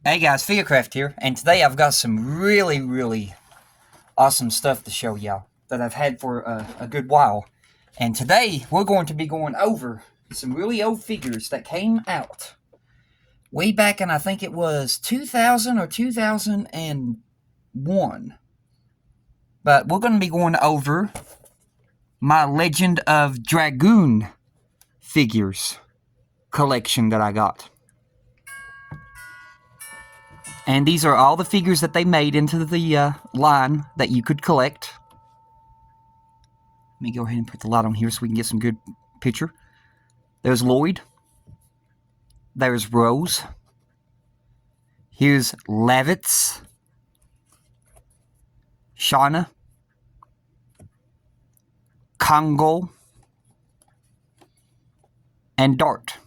Hey guys, Fearcraft here, and today I've got some really awesome stuff to show y'all that I've had for a good while. And today we're going to be going over some really old figures that came out way back in, I think it was 2000 or 2001. But we're going to be going over my Legend of Dragoon figures collection that I got. And these are all the figures that they made into the line that you could collect. Let me go ahead and put the light on here so we can get some good picture. There's Lloyd. There's Rose. Here's Levitz. Shauna. Congo. And Dart.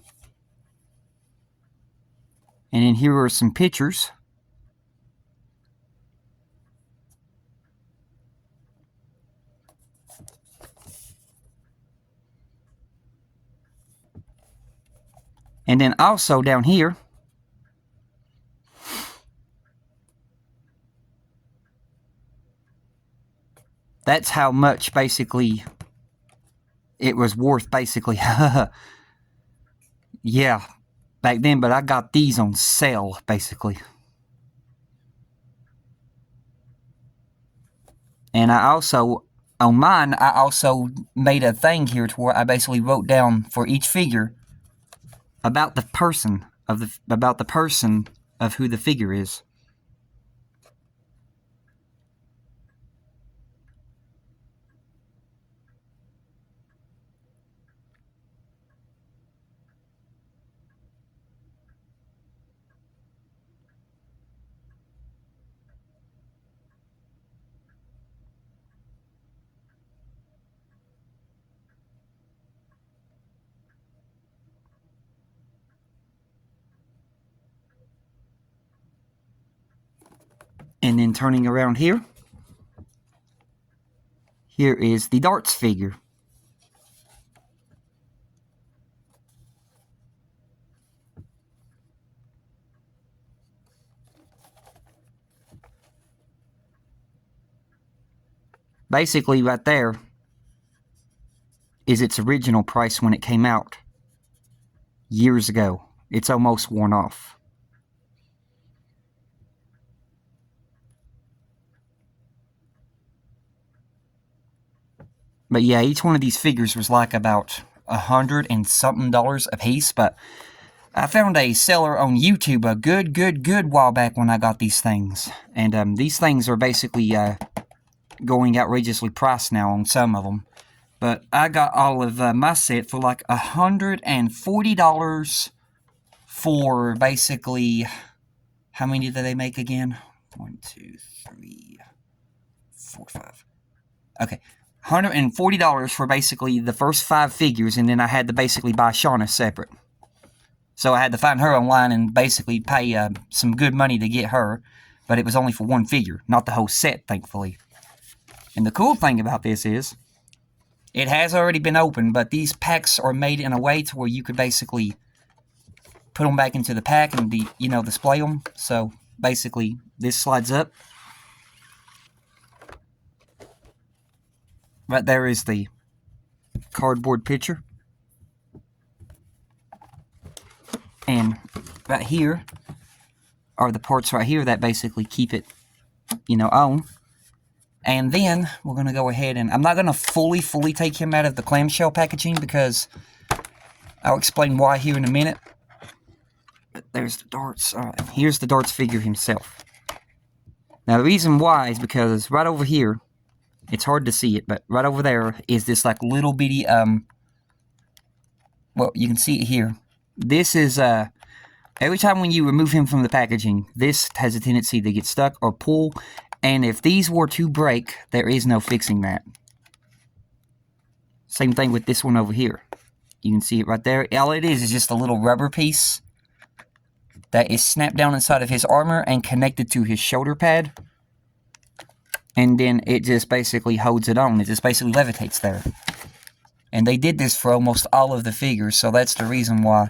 And then here are some pictures. And then also down here, that's how much basically it was worth, basically. Yeah, back then, but I got these on sale, basically. And I also, on mine, I also made a thing here to where I basically wrote down for each figure about the person of who the figure is. And then turning around here, here is the darts figure. Basically, right there is its original price when it came out years ago. It's almost worn off. But yeah, each one of these figures was like about $100 and something a piece. But I found a seller on YouTube a good while back when I got these things. And these things are basically going outrageously priced now on some of them. But I got all of my set for like $140 for basically, how many did they make again? 1, 2, 3, 4, 5. Okay. $140 for basically the first 5 figures, and then I had to basically buy Shauna separate. So I had to find her online and basically pay some good money to get her, but it was only for one figure, not the whole set, thankfully. And the cool thing about this is, it has already been opened, but these packs are made in a way to where you could basically put them back into the pack and display them. So basically, this slides up. Right there is the cardboard picture. And right here are the parts right here that basically keep it, on. And then we're going to go ahead and I'm not going to fully take him out of the clamshell packaging because I'll explain why here in a minute. But there's the darts. All right, here's the darts figure himself. Now the reason why is because right over here, it's hard to see it, but right over there is this like little bitty, well, you can see it here. This is, every time when you remove him from the packaging, this has a tendency to get stuck or pull, and if these were to break, there is no fixing that. Same thing with this one over here. You can see it right there. All it is just a little rubber piece that is snapped down inside of his armor and connected to his shoulder pad. And then it just basically holds it on. It just basically levitates there. And they did this for almost all of the figures, so that's the reason why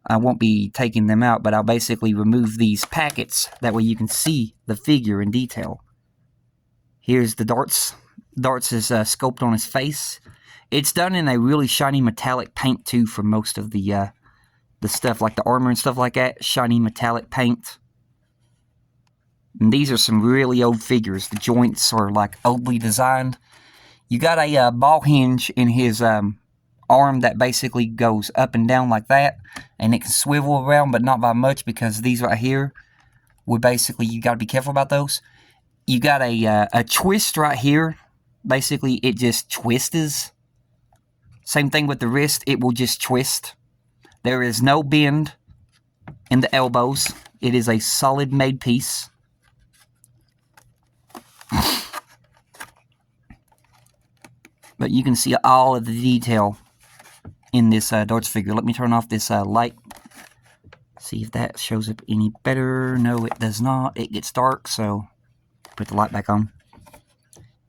I won't be taking them out, but I'll basically remove these packets. That way you can see the figure in detail. Here's the darts. Darts is scoped on his face. It's done in a really shiny metallic paint too for most of the stuff, like the armor and stuff like that. Shiny metallic paint. And these are some really old figures. The joints are like oldly designed. You got a ball hinge in his arm that basically goes up and down like that, and it can swivel around, but not by much, because these right here would basically, you got to be careful about those. You got a twist right here. Basically, it just twists. Same thing with the wrist, it will just twist. There is no bend in the elbows. It is a solid made piece. But you can see all of the detail in this darts figure. Let me turn off this light. See if that shows up any better. No, it does not. It gets dark, so put the light back on.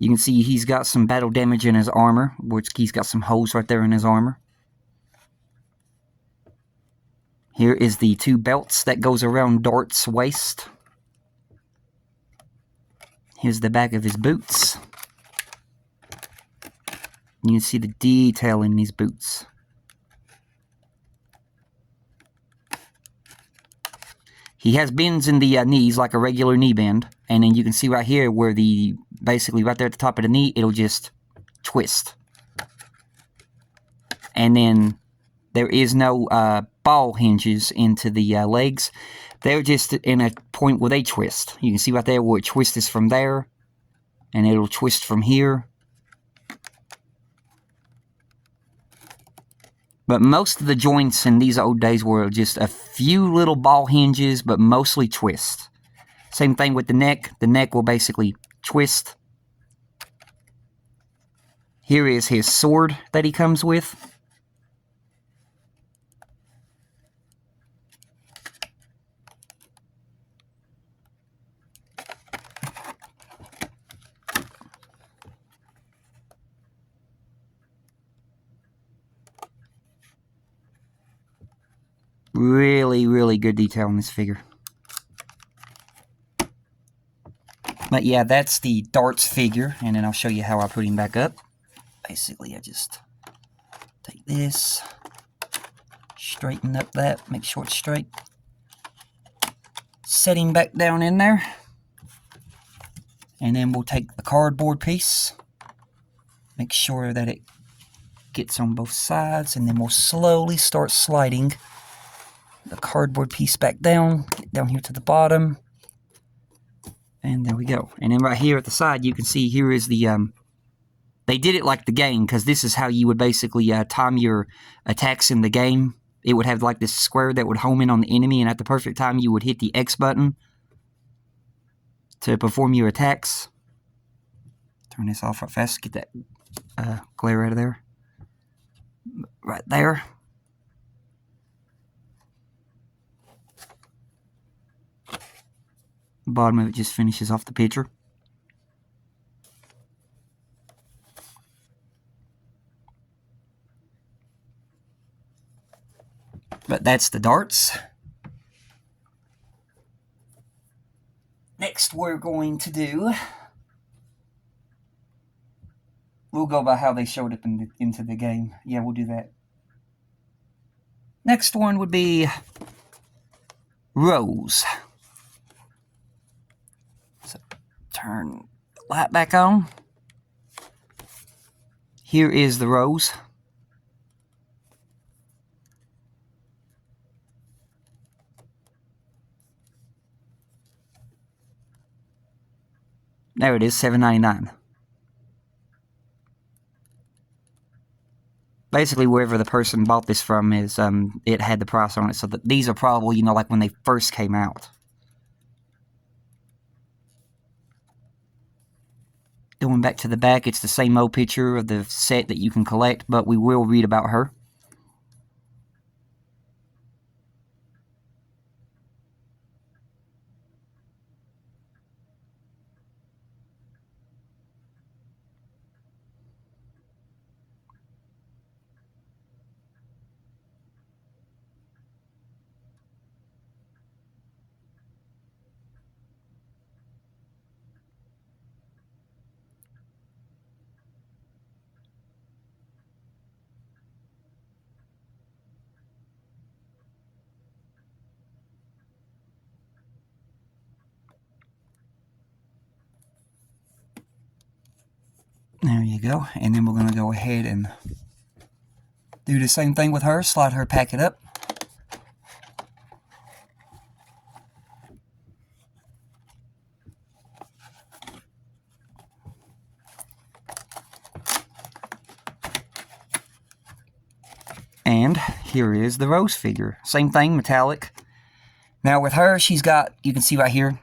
You can see he's got some battle damage in his armor, which he's got some holes right there in his armor. Here is the 2 belts that goes around Dart's waist. Here's the back of his boots. You can see the detail in these boots. He has bends in the knees, like a regular knee bend. And then you can see right here where basically right there at the top of the knee, it'll just twist. And then there is no ball hinges into the legs. They're just in a point where they twist. You can see right there where it twists from there. And it'll twist from here. But most of the joints in these old days were just a few little ball hinges, but mostly twist. Same thing with the neck. The neck will basically twist. Here is his sword that he comes with. Really, really good detail in this figure. But yeah, that's the darts figure, and then I'll show you how I put him back up. Basically, I just take this, straighten up that, make sure it's straight. Set him back down in there. And then we'll take the cardboard piece, make sure that it gets on both sides, and then we'll slowly start sliding the cardboard piece back down, get down here to the bottom, and there we go. And then right here at the side, you can see here is the, they did it like the game, because this is how you would basically time your attacks in the game. It would have like this square that would home in on the enemy, and at the perfect time, you would hit the X button to perform your attacks. Turn this off right fast, get that glare out of there. Right there. The bottom of it just finishes off the picture. But that's the darts. Next we're going to do, we'll go by how they showed up into the game. Yeah, we'll do that. Next one would be Rose. So turn the light back on. Here is the Rose. There it is, $7.99. Basically, wherever the person bought this from is, it had the price on it. So that these are probably, like when they first came out. Going back to the back, it's the same old picture of the set that you can collect, but we will read about her. There you go. And then we're going to go ahead and do the same thing with her. Slide her packet up. And here is the Rose figure. Same thing, metallic. Now with her, she's got, you can see right here,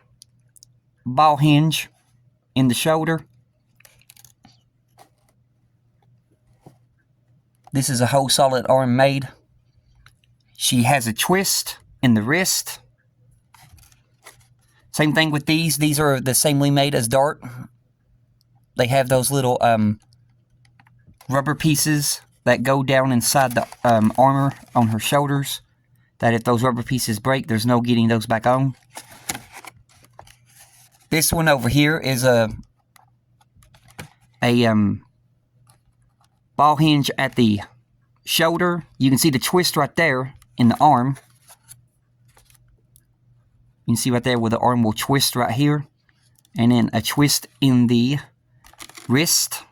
ball hinge in the shoulder. This is a whole solid arm made. She has a twist in the wrist. Same thing with these. These are the samely made as Dart. They have those little rubber pieces that go down inside the armor on her shoulders. That if those rubber pieces break, there's no getting those back on. This one over here is a ball hinge at the shoulder. You can see the twist right there in the arm. You can see right there where the arm will twist right here. And then a twist in the wrist.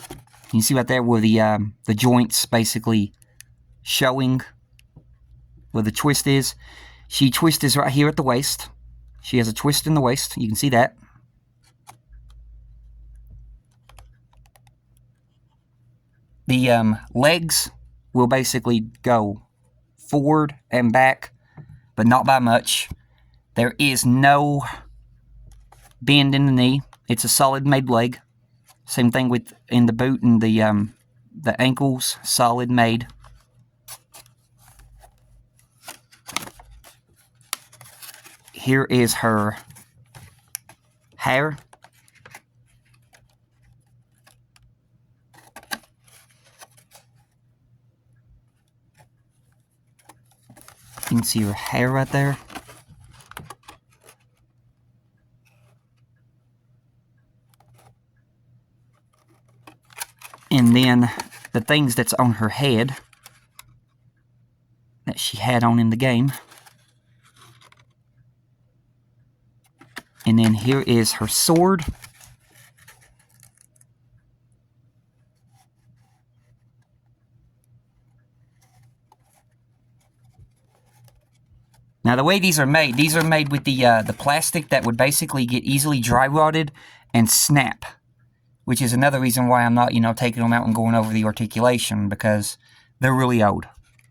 You can see right there where the joints basically showing where the twist is. She twist is right here at the waist. She has a twist in the waist. You can see that. The legs will basically go forward and back, but not by much. There is no bend in the knee. It's a solid made leg. Same thing with in the boot and the ankles, solid made. Here is her hair. You can see her hair right there. And then the things that's on her head that she had on in the game. And then here is her sword. Now the way these are made with the plastic that would basically get easily dry rotted and snap. Which is another reason why I'm not, taking them out and going over the articulation, because they're really old.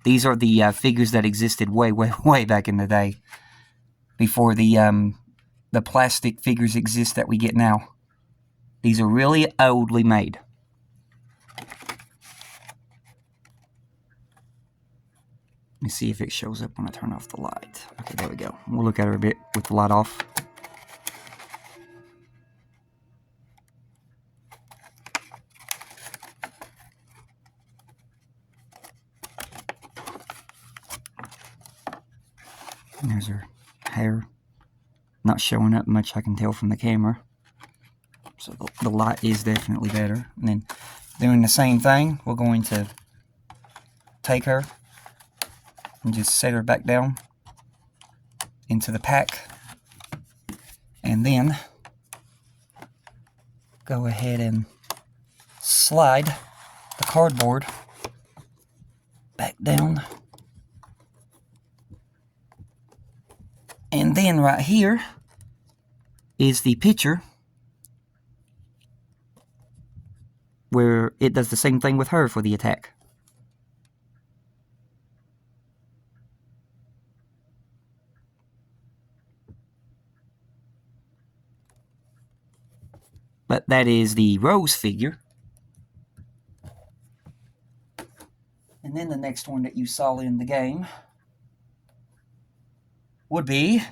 These are the figures that existed way, way, way back in the day. Before the plastic figures exist that we get now. These are really oldly made. Let me see if it shows up when I turn off the light. Okay, there we go. We'll look at her a bit with the light off. There's her hair. Not showing up much, I can tell from the camera. So the light is definitely better. And then doing the same thing, we're going to take her and just set her back down into the pack. And then go ahead and slide the cardboard back down. And then right here is the picture where it does the same thing with her for the attack. But that is the Rose figure. And then the next one that you saw in the game would be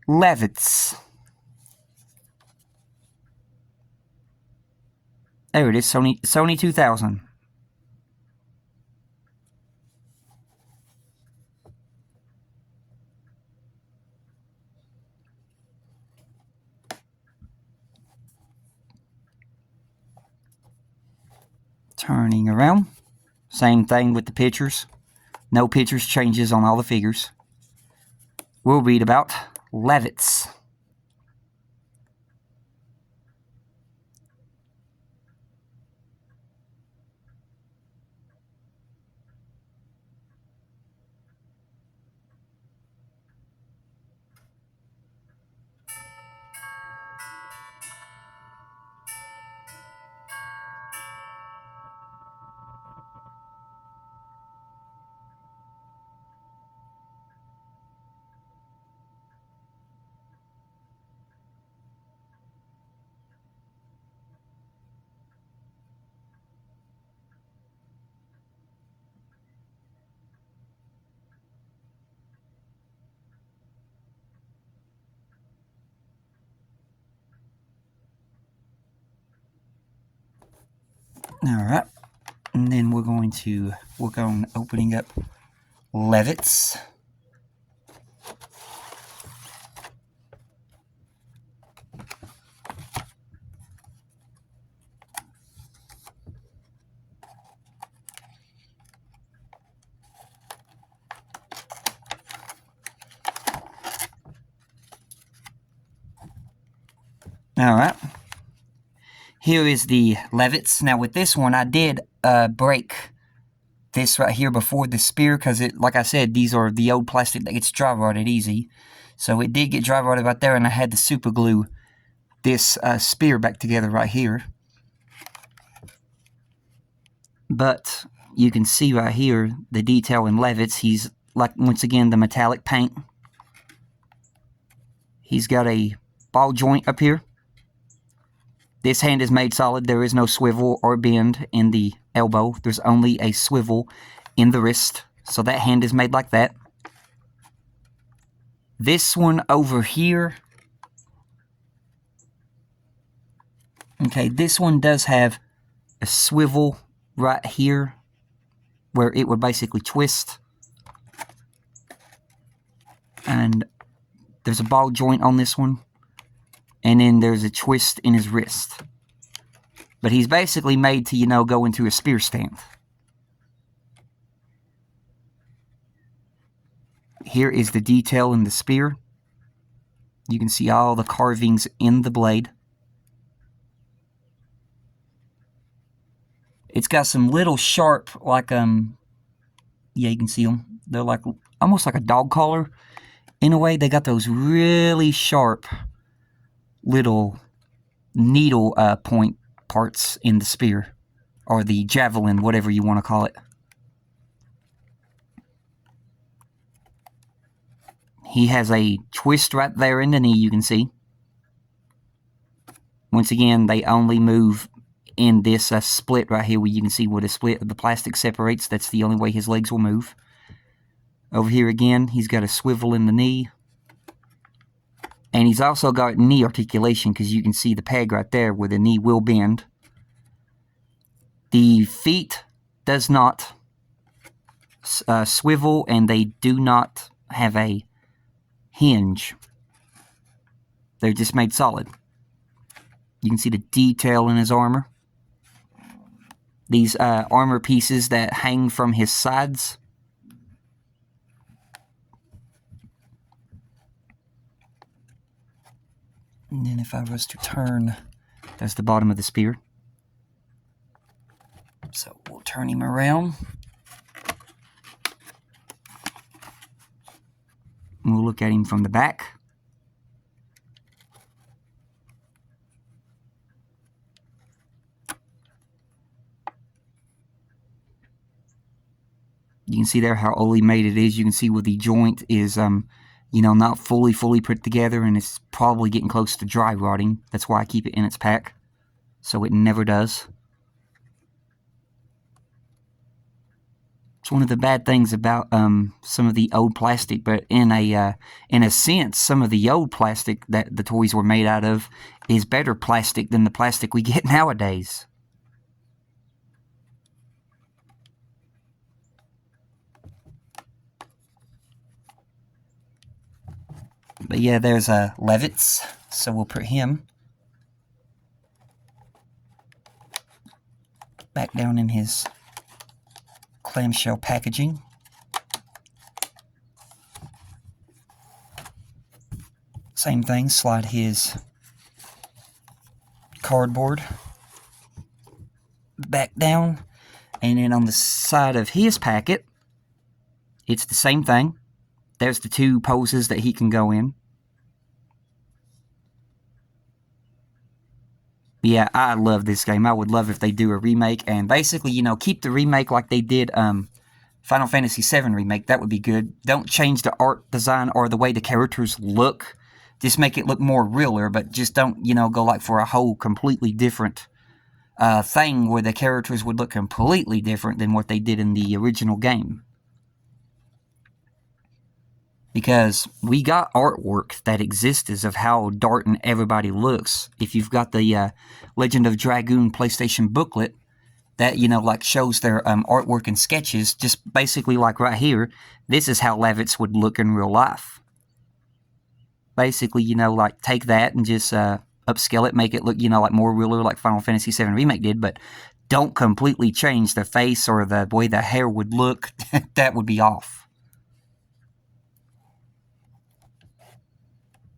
Levitz. There it is, Sony 2000. Turning around, same thing with the pictures. No pictures changes on all the figures. We'll read about Levitz. Alright. And then we're going to work on opening up levets. Alright. Here is the levets. Now with this one, I did break this right here before the spear, because it, like I said, these are the old plastic that gets dry rotted easy. So it did get dry rotted right there, and I had to super glue this spear back together right here. But you can see right here the detail in levets. He's like, once again, the metallic paint. He's got a ball joint up here. This hand is made solid. There is no swivel or bend in the elbow. There's only a swivel in the wrist. So that hand is made like that. This one over here. Okay, this one does have a swivel right here where it would basically twist. And there's a ball joint on this one. And then there's a twist in his wrist. But he's basically made to, you know, go into a spear stand. Here is the detail in the spear. You can see all the carvings in the blade. It's got some little sharp, like, yeah, you can see them. They're like, almost like a dog collar. In a way, they got those really sharp little needle point parts in the spear, or the javelin, whatever you want to call it. He has a twist right there in the knee, you can see. Once again, they only move in this split right here, where you can see where the split of the plastic separates. That's the only way his legs will move. Over here again, he's got a swivel in the knee. And he's also got knee articulation, because you can see the peg right there where the knee will bend. The feet does not swivel, and they do not have a hinge. They're just made solid. You can see the detail in his armor. These armor pieces that hang from his sides. And then if I was to turn, that's the bottom of the spear. So we'll turn him around. And we'll look at him from the back. You can see there how oldly made it is. You can see where the joint is, you know, not fully put together, and it's probably getting close to dry rotting. That's why I keep it in its pack, so it never does. It's one of the bad things about some of the old plastic, but in a sense, some of the old plastic that the toys were made out of is better plastic than the plastic we get nowadays. But yeah, there's levets, so we'll put him back down in his clamshell packaging. Same thing, slide his cardboard back down, and then on the side of his packet, it's the same thing. There's the two poses that he can go in. Yeah, I love this game. I would love if they do a remake, and basically, you know, keep the remake like they did Final Fantasy VII Remake. That would be good. Don't change the art design or the way the characters look. Just make it look more realer, but just don't, you know, go like for a whole completely different thing where the characters would look completely different than what they did in the original game. Because we got artwork that exists of how Darton everybody looks. If you've got the Legend of Dragoon PlayStation booklet, that, you know, like shows their artwork and sketches, just basically like right here, this is how Levitts would look in real life. Basically, you know, like take that and just upscale it, make it look, you know, like more realer like Final Fantasy VII Remake did, but don't completely change the face or the way the hair would look. That would be off.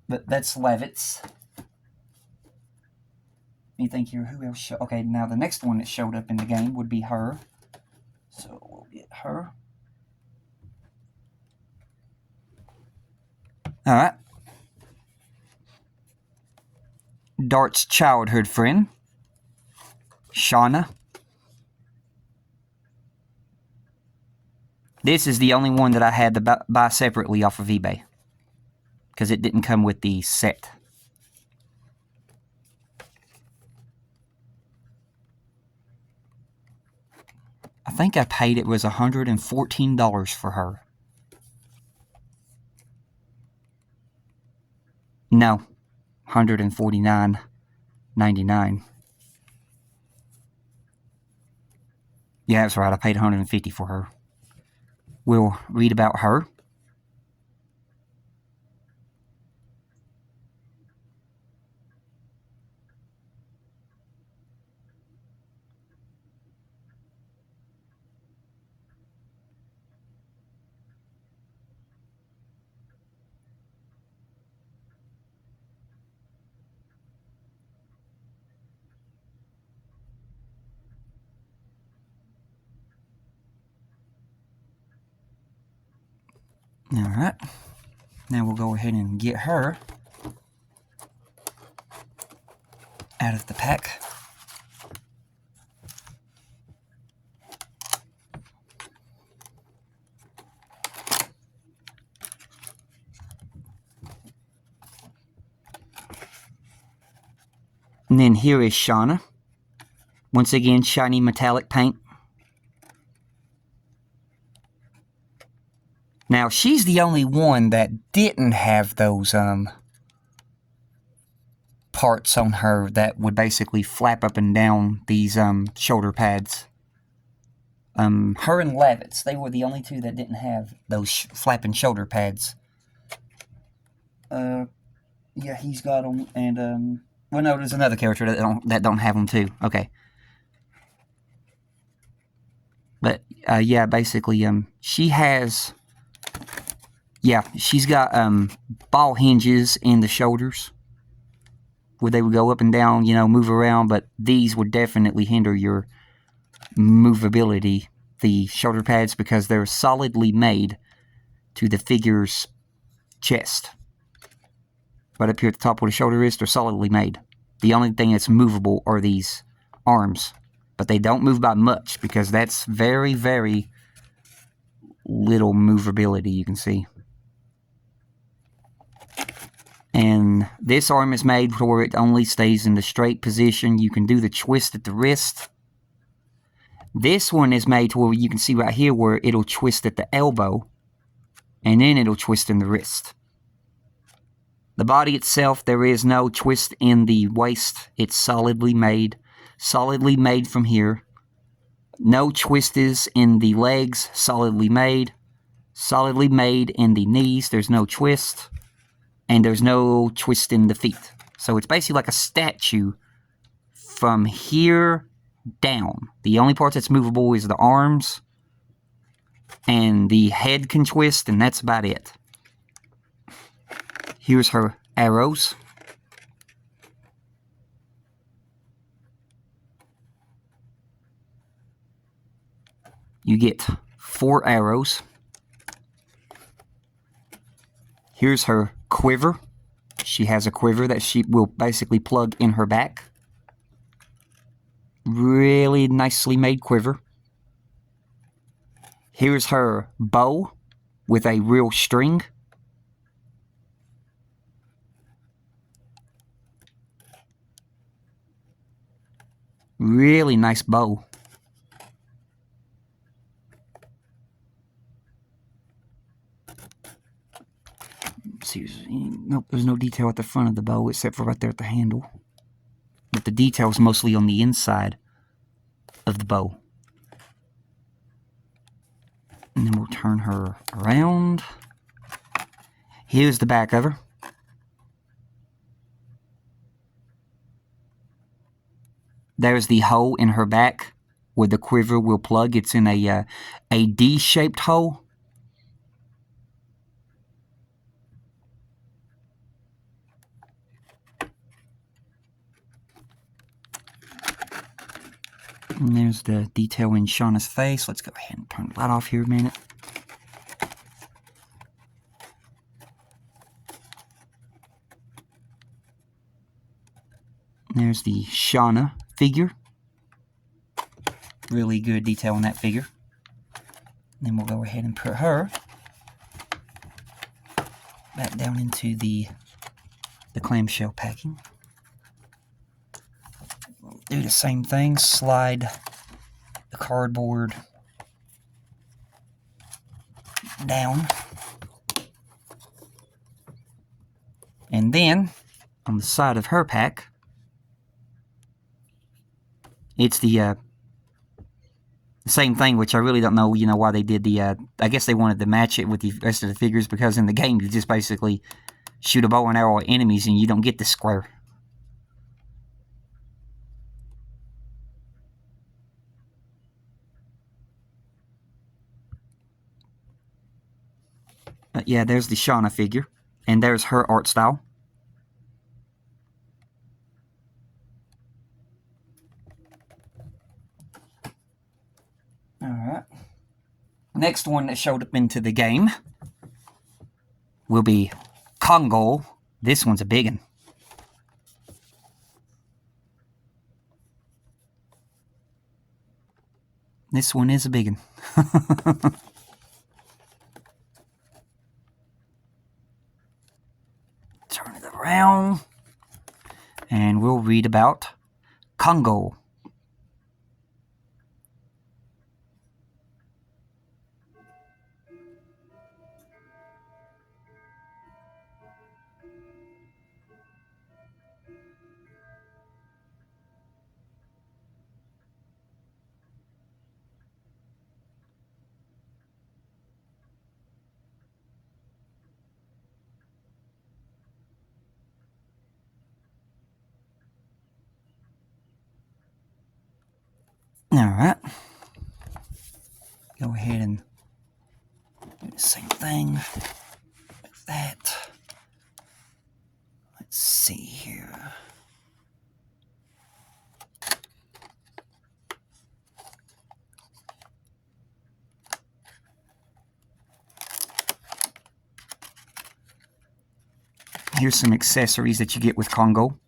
But that's Levitts. Anything here? Who else? Okay, now the next one that showed up in the game would be her. So we'll get her. Alright. Dart's childhood friend, Shauna. This is the only one that I had to buy separately off of eBay, because it didn't come with the set. I think I paid it was $114 for her. No, $149.99. Yeah, that's right. I paid $150 for her. We'll read about her. Alright. Now we'll go ahead and get her out of the pack. And then here is Shauna. Once again, shiny metallic paint. Now, she's the only one that didn't have those parts on her that would basically flap up and down these shoulder pads. Her and Levitts, they were the only two that didn't have those flapping shoulder pads. Yeah, he's got them, and well, no, there's another character that don't have them too. Okay. But yeah, basically, she has. Yeah, she's got ball hinges in the shoulders where they would go up and down, you know, move around, but these would definitely hinder your movability, the shoulder pads, because they're solidly made to the figure's chest. Right up here at the top where the shoulder is, they're solidly made. The only thing that's movable are these arms, but they don't move by much because that's very, very little movability, you can see. And this arm is made where it only stays in the straight position. You can do the twist at the wrist. This one is made to where you can see right here where it'll twist at the elbow, and then it'll twist in the wrist. The body itself, there is no twist in the waist. It's solidly made from here. No twists in the legs, solidly made in the knees. There's no twist. And there's no twist in the feet. So it's basically like a statue from here down. The only part that's movable is the arms. And the head can twist, and that's about it. Here's her arrows. You get 4 arrows. Here's her quiver. She has a quiver that she will basically plug in her back. Really nicely made quiver. Here's her bow with a real string. Really nice bow. Nope, there's no detail at the front of the bow except for right there at the handle. But the detail's mostly on the inside. of the bow. And then we'll turn her around. Here's the back of her. There's the hole in her back where the quiver will plug. It's in a D-shaped hole. And there's the detail in Shauna's face. Let's go ahead and turn the light off here a minute. There's the Shauna figure. Really good detail on that figure. Then we'll go ahead and put her back down into the clamshell packing. We'll do the same thing. Slide the cardboard down. And then, on the side of her pack, it's the same thing, which I really don't know, why they did the, I guess they wanted to match it with the rest of the figures, because in the game you just basically shoot a bow and arrow at enemies and you don't get the square. But yeah, there's the Shauna figure, and there's her art style. Alright. Next one that showed up into the game will be Congo. This one's a big one. This one is a big one. Turn it around, and we'll read about Congo. Alright. Go ahead and do the same thing with that. Let's see here. Here's some accessories that you get with Congo.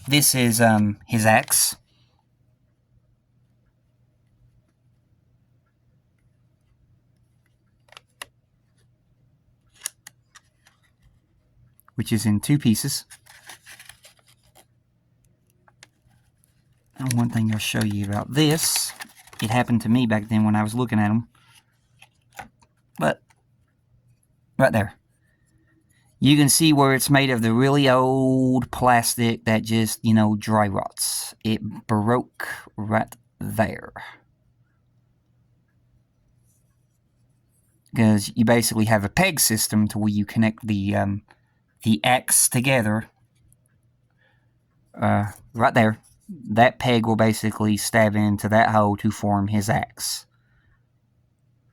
This is his axe. Which is in 2 pieces. And one thing I'll show you about this, it happened to me back then when I was looking at them. But, right there. You can see where it's made of the really old plastic that just, dry rots. It broke right there. Because you basically have a peg system to where you connect the axe together. Right there. That peg will basically stab into that hole to form his axe.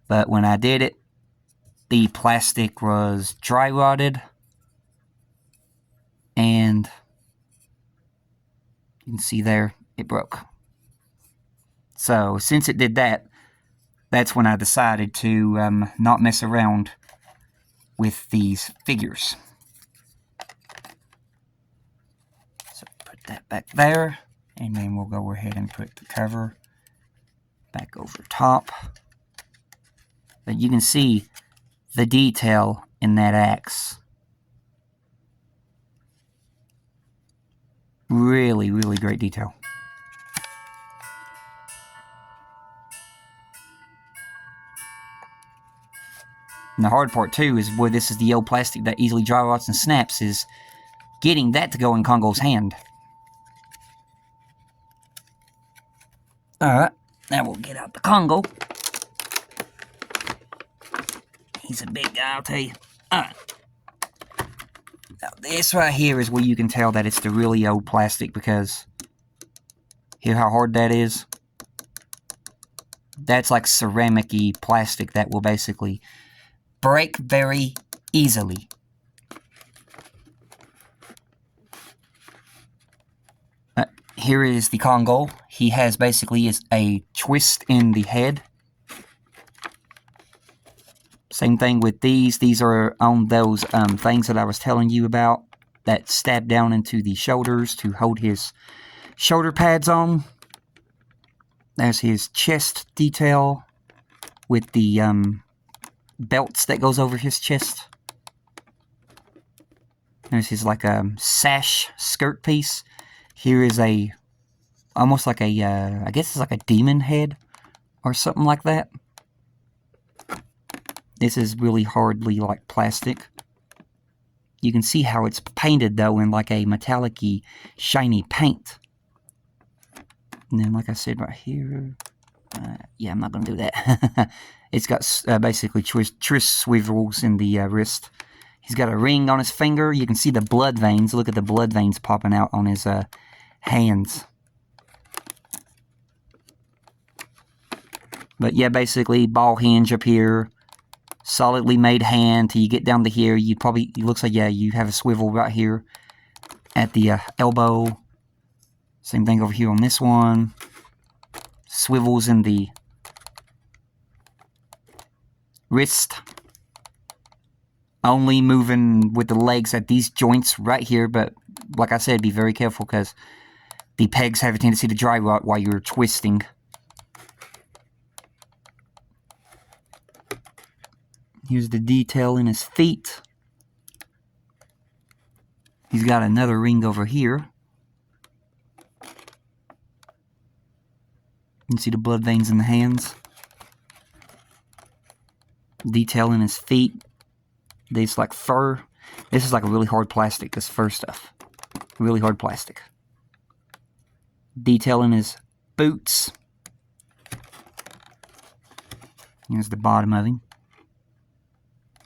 But when I did it, the plastic was dry rotted. And you can see there, it broke. So, since it did that, that's when I decided to not mess around with these figures. So, put that back there. And then we'll go ahead and put the cover back over top. But you can see the detail in that axe. Really, really great detail. And the hard part too is where this is the old plastic that easily dry rots and snaps, is getting that to go in Congo's hand. Alright, now we'll get out the Congo. He's a big guy, I'll tell you. Alright. Now, this right here is where you can tell that it's the really old plastic, because hear how hard that is? That's like ceramic-y plastic that will basically break very easily. Here is the Congo. He has basically a twist in the head. Same thing with these. These are on those things that I was telling you about that stab down into the shoulders to hold his shoulder pads on. There's his chest detail with the belts that goes over his chest. There's his like sash skirt piece. Here is almost like a, I guess it's like a demon head or something like that. This is really hardly like plastic. You can see how it's painted though in like a metallic-y, shiny paint. And then like I said right here, yeah, I'm not going to do that. It's got basically twist swivels in the wrist. He's got a ring on his finger. You can see the blood veins. Look at the blood veins popping out on his hands. But yeah, basically ball hinge up here, solidly made hand. Till you get down to here, it looks like, yeah, you have a swivel right here at the elbow. Same thing over here on this one. Swivels in the wrist. Only moving with the legs at these joints right here, but like I said, be very careful because the pegs have a tendency to dry rot while you're twisting. Here's the detail in his feet. He's got another ring over here. You can see the blood veins in the hands. Detail in his feet. This like fur. This is like a really hard plastic, this fur stuff. Really hard plastic. Detail in his boots. Here's the bottom of him.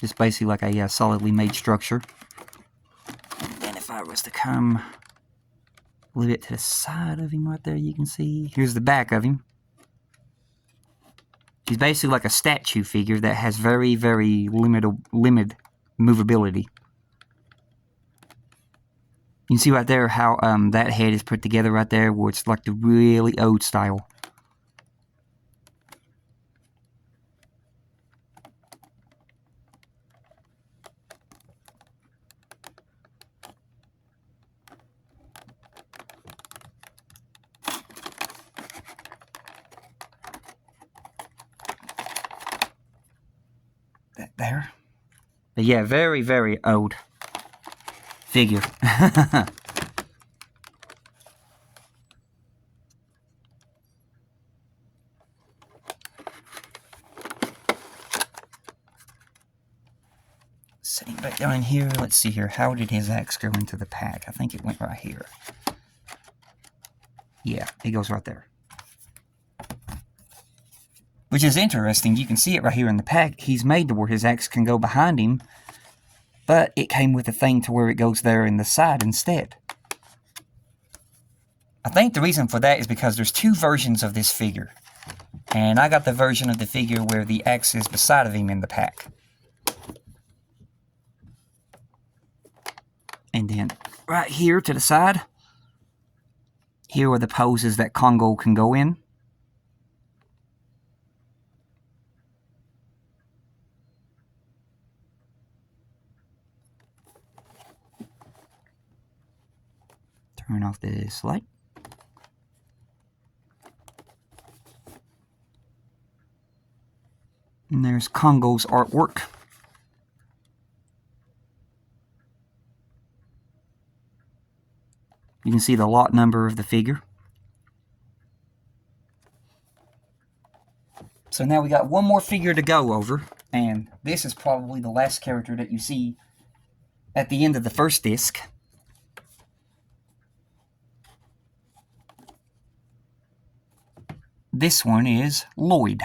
Just basically like a solidly made structure. And then if I was to come a little bit to the side of him right there, you can see. Here's the back of him. He's basically like a statue figure that has very, very limited movability. You can see right there how that head is put together right there, where it's like the really old style. That there. But yeah, very, very old figure. Sitting back down in here, let's see here. How did his axe go into the pack? I think it went right here. Yeah, it goes right there. Which is interesting. You can see it right here in the pack. He's made to where his axe can go behind him, but it came with a thing to where it goes there in the side instead. I think the reason for that is because there's two versions of this figure. And I got the version of the figure where the axe is beside of him in the pack. And then right here to the side, here are the poses that Congo can go in. Turn off this light. And there's Congo's artwork. You can see the lot number of the figure. So now we got one more figure to go over, and this is probably the last character that you see at the end of the first disc. This one is Lloyd.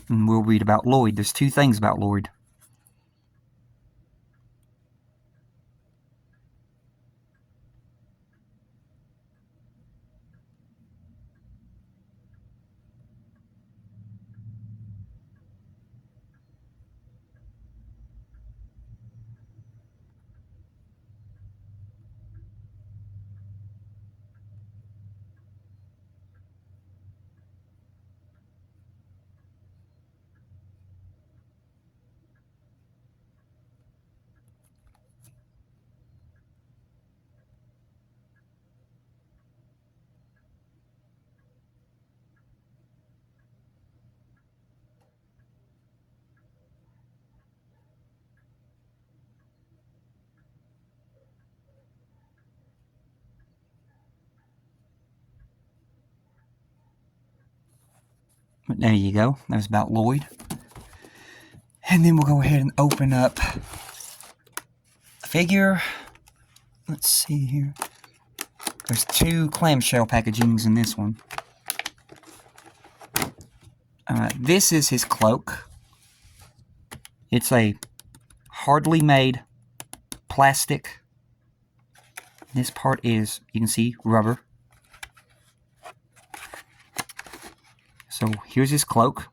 And we'll read about Lloyd. There's two things about Lloyd. But there you go. That was about Lloyd. And then we'll go ahead and open up the figure. Let's see here. There's two clamshell packagings in this one. This is his cloak. It's a hardly made plastic. This part is, you can see, rubber. So here's his cloak.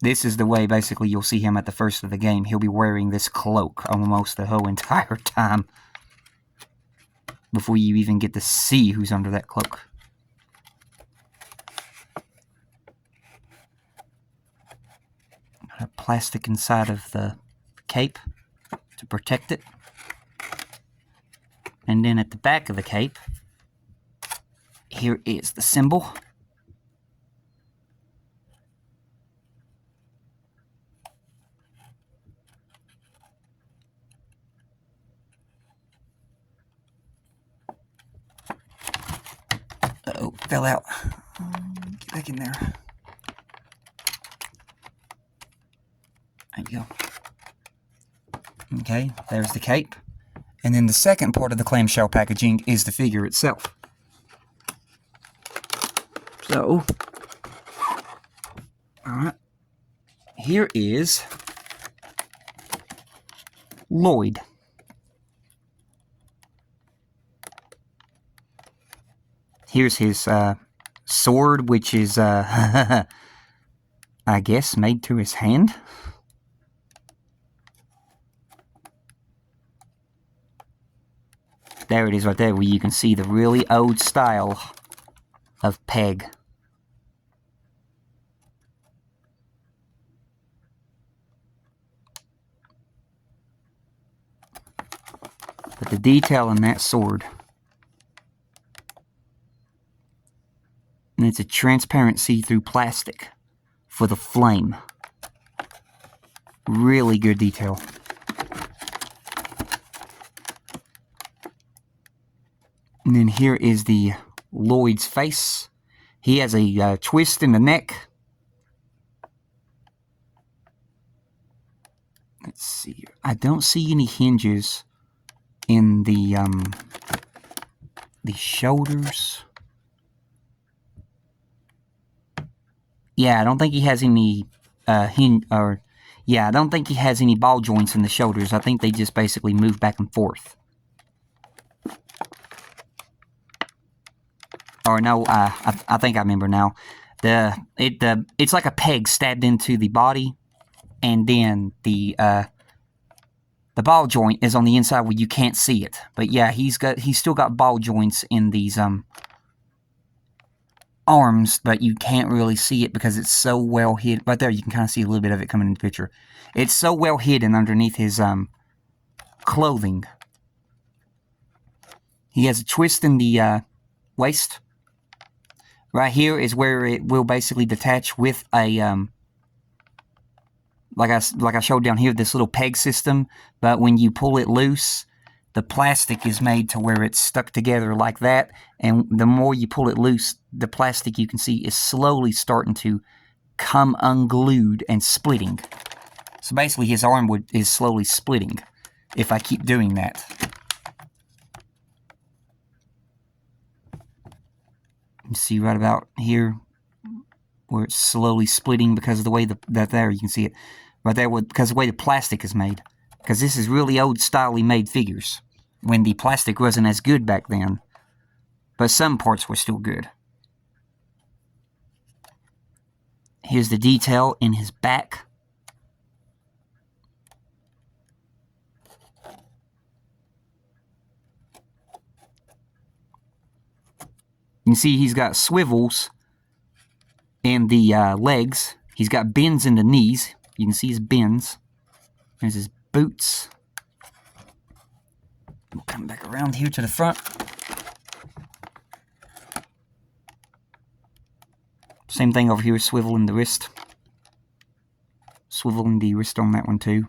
This is the way, basically, you'll see him at the first of the game. He'll be wearing this cloak almost the whole entire time before you even get to see who's under that cloak. Got a plastic inside of the cape to protect it. And then at the back of the cape, here is the symbol. Uh-oh, fell out. Get back in there. There you go. Okay, there's the cape. And then the second part of the clamshell packaging is the figure itself. So, alright, here is Lloyd. Here's his sword, which is, I guess, made to his hand. There it is right there, where you can see the really old style of peg. But the detail in that sword. And it's a transparent see-through plastic for the flame. Really good detail. And then here is the Lloyd's face. He has a twist in the neck. Let's see. I don't see any hinges in the shoulders. Yeah, I don't think he has any I don't think he has any ball joints in the shoulders. I think they just basically move back and forth. Or no, I think I remember now. It's like a peg stabbed into the body, and then the ball joint is on the inside where you can't see it. But yeah, he's still got ball joints in these arms, but you can't really see it because it's so well hidden. Right there, you can kind of see a little bit of it coming in the picture. It's so well hidden underneath his clothing. He has a twist in the waist. Right here is where it will basically detach with a like I showed down here, this little peg system. But when you pull it loose, the plastic is made to where it's stuck together like that, and the more you pull it loose, the plastic, you can see, is slowly starting to come unglued and splitting. So basically his arm is slowly splitting if I keep doing that. You see right about here where it's slowly splitting because of the way there you can see it right there because of the way the plastic is made. Because this is really old stylely made figures when the plastic wasn't as good back then, but some parts were still good. Here's the detail in his back. You can see he's got swivels in the legs. He's got bends in the knees. You can see his bends. There's his boots. We'll come back around here to the front. Same thing over here, swivel in the wrist. Swivel in the wrist on that one too.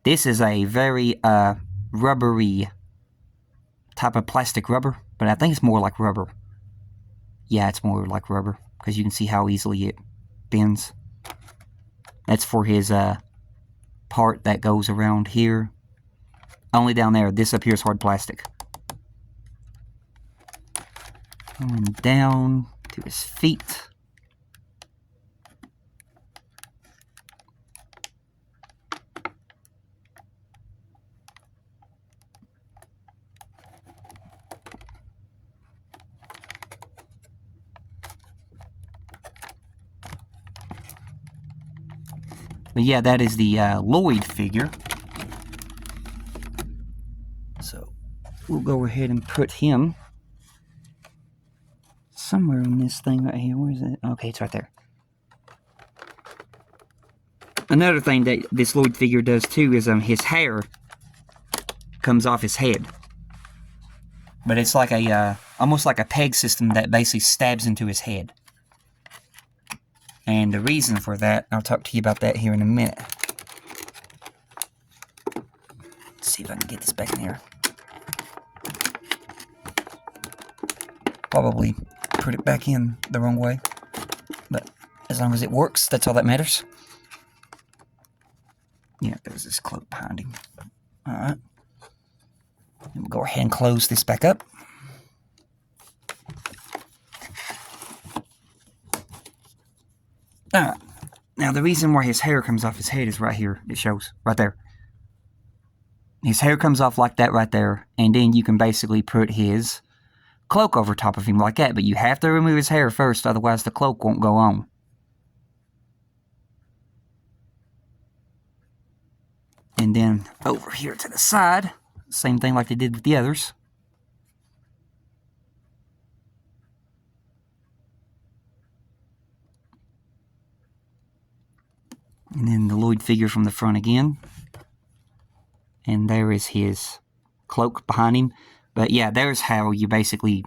This is a very rubbery type of plastic rubber, but I think it's more like rubber. Yeah, it's more like rubber, because you can see how easily it bends. That's for his part that goes around here. Only down there. This up here is hard plastic. Going down to his feet. But yeah, that is the Lloyd figure. So we'll go ahead and put him somewhere in this thing right here. Where is it? Okay, it's right there. Another thing that this Lloyd figure does too is his hair comes off his head. But it's like a almost like a peg system that basically stabs into his head. And the reason for that, I'll talk to you about that here in a minute. Let's see if I can get this back in here. Probably put it back in the wrong way. But as long as it works, that's all that matters. Yeah, there's this cloak behind him. Alright. We'll go ahead and close this back up. Alright. Now the reason why his hair comes off his head is right here. It shows. Right there. His hair comes off like that right there. And then you can basically put his cloak over top of him like that. But you have to remove his hair first. Otherwise the cloak won't go on. And then over here to the side. Same thing like they did with the others. And then the Lloyd figure from the front again. And there is his cloak behind him. But yeah, there's how you basically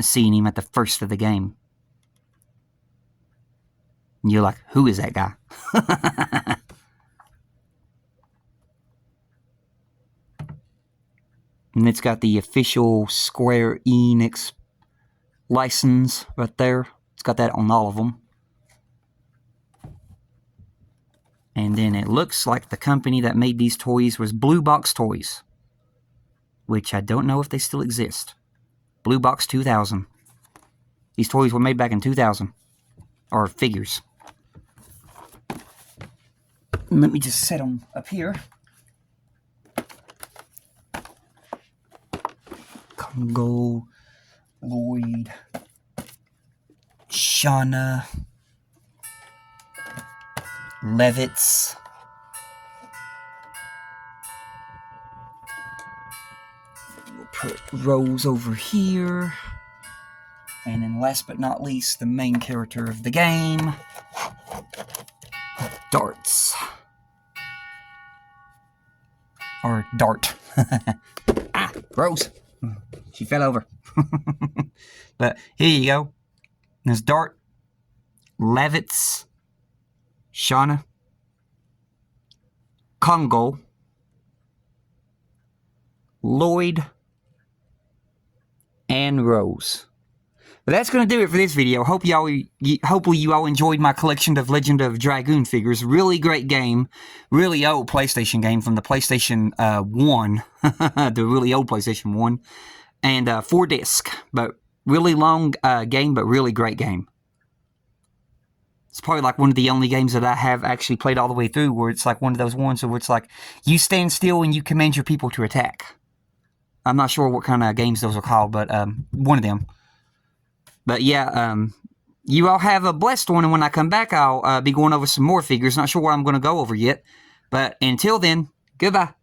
seen him at the first of the game. And you're like, who is that guy? And it's got the official Square Enix license right there. It's got that on all of them. And then it looks like the company that made these toys was Blue Box Toys. Which I don't know if they still exist. Blue Box 2000. These toys were made back in 2000. Or figures. And let me just set them up here. Congo, Lloyd, Shauna, Levitz, we'll put Rose over here, and then last but not least, the main character of the game, Darts. Or Dart. Ah, Rose. She fell over. But here you go. There's Dart, Levitz, Shauna, Congo, Lloyd, and Rose. But that's going to do it for this video. Hopefully you all enjoyed my collection of Legend of Dragoon figures. Really great game. Really old PlayStation game from the PlayStation 1. The really old PlayStation 1. And 4 disc. But really long game, but really great game. It's probably like one of the only games that I have actually played all the way through where it's like one of those ones where it's like you stand still and you command your people to attack. I'm not sure what kind of games those are called, but one of them. But yeah, you all have a blessed one, and when I come back, I'll be going over some more figures. Not sure what I'm going to go over yet. But until then, goodbye.